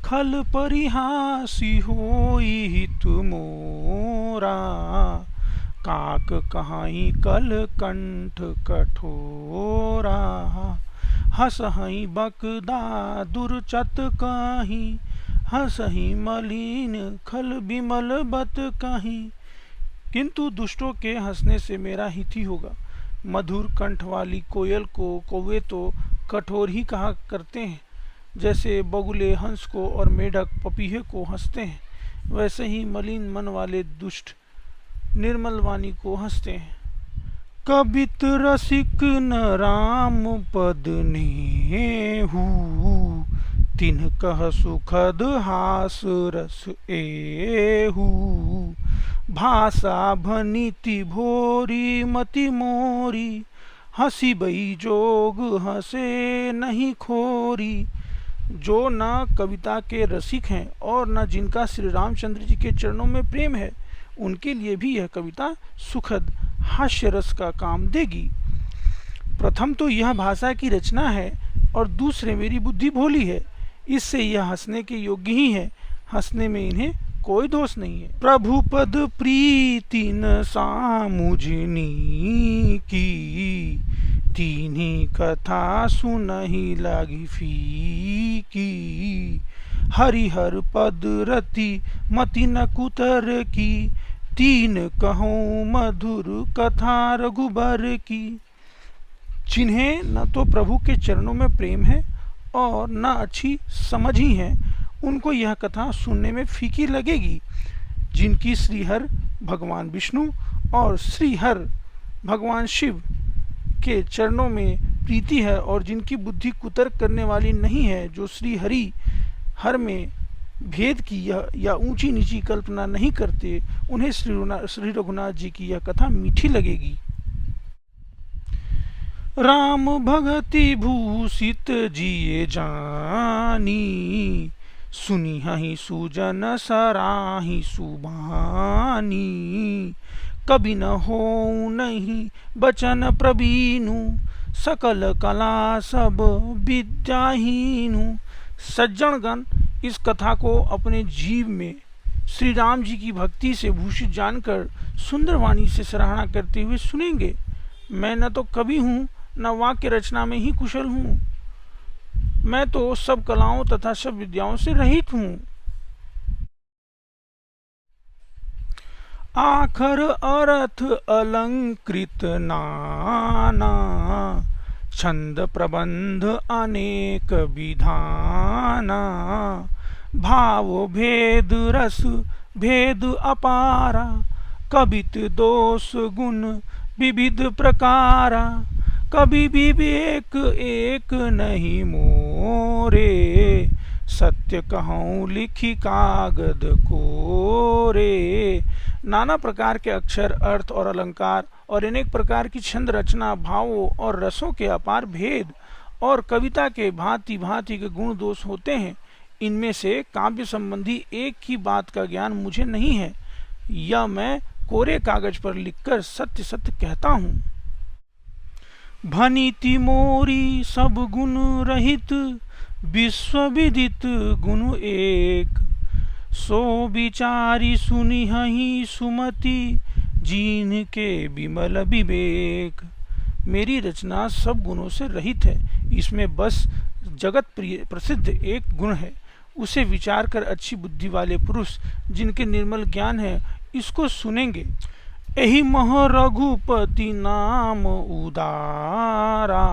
खल परिहासी होई हित मोरा, काक कहाई कल कंठ कठोरा, हसहि बकदा दुर्चत कहीं, हसहि मलिन खल बिमल बत कहीं। किंतु दुष्टों के हंसने से मेरा हित ही होगा। मधुर कंठ वाली कोयल को कौवे तो कठोर ही कहा करते हैं, जैसे बगुले हंस को और मेढक पपीहे को हंसते हैं, वैसे ही मलिन मन वाले दुष्ट निर्मल वाणी को हंसते हैं। कबित रसिक न राम पद नेहू, तिन्ह कह सुखद हास रस एहू, भाषा भनीति भोरी मति मोरी, हंसी बई जोग हंसे नहीं खोरी। जो न कविता के रसिक हैं और न जिनका श्री रामचंद्र जी के चरणों में प्रेम है, उनके लिए भी यह कविता सुखद हास्य रस का काम देगी। प्रथम तो यह भाषा की रचना है और दूसरे मेरी बुद्धि भोली है, इससे यह हंसने के योग्य ही है। हंसने में इन्हें कोई दोष नहीं है। प्रभु पद प्रीति न सामुझनी की, तीन्ही कथा सुनहि लागी फीकी, हरिहर पद रति मति न कुतर की, तीन कहूँ मधुर कथा रघुबर की। जिन्हें न तो प्रभु के चरणों में प्रेम है और न अच्छी समझ ही है, उनको यह कथा सुनने में फीकी लगेगी। जिनकी श्रीहर भगवान विष्णु और श्रीहर भगवान शिव के चरणों में प्रीति है और जिनकी बुद्धि कुतर्क करने वाली नहीं है, जो श्री हरि हर में भेद की या ऊंची नीची कल्पना नहीं करते, उन्हें श्री रघुनाथ जी की यह कथा मीठी लगेगी। राम भगति भूषित जिये जानी, सुनी हहि सुजन सराहि सुबानी, कभी न हो नहीं बचन प्रवीणु, सकल कला सब विद्याहीनु। सज्जनगण इस कथा को अपने जीव में श्री राम जी की भक्ति से भूषित जानकर सुंदर वाणी से सराहना करते हुए सुनेंगे। मैं न तो कवि हूँ न वाक्य रचना में ही कुशल हूँ, मैं तो सब कलाओं तथा सब विद्याओं से रहित हूँ। आखर अर्थ अलंकृत नाना, छंद प्रबंध अनेक विधाना, भाव भेद रस भेद अपारा, कवित दोष गुण विविध प्रकारा, कभी विवेक एक नहीं मोरे, सत्य कहूँ लिखी कागद कोरे। नाना प्रकार के अक्षर, अर्थ और अलंकार और अनेक प्रकार की छंद रचना, भावों और रसों के अपार भेद और कविता के भांति भांति के गुण दोष होते हैं। इनमें से काव्य संबंधी एक ही बात का ज्ञान मुझे नहीं है, या मैं कोरे कागज पर लिखकर सत्य सत्य कहता हूँ। भनीति मोरी सब गुण रहित, विश्व विदित गुण एक, सो विचारी सुनी हहि सुमति, जीन के विमल विवेक। मेरी रचना सब गुणों से रहित है, इसमें बस जगत प्रिय प्रसिद्ध एक गुण है। उसे विचार कर अच्छी बुद्धि वाले पुरुष जिनके निर्मल ज्ञान है, इसको सुनेंगे। एहि मह रघुपति नाम उदारा,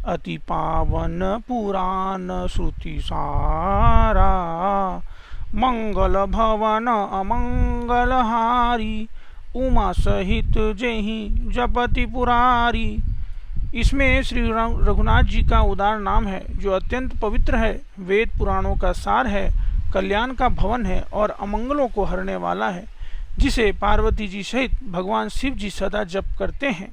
अति पावन पुराण श्रुति सारा, मंगल भवन अमंगल हारी, उमा सहित जेहि जपति पुरारी। इसमें श्री रघुनाथ जी का उदार नाम है, जो अत्यंत पवित्र है, वेद पुराणों का सार है, कल्याण का भवन है और अमंगलों को हरने वाला है, जिसे पार्वती जी सहित भगवान शिव जी सदा जप करते हैं।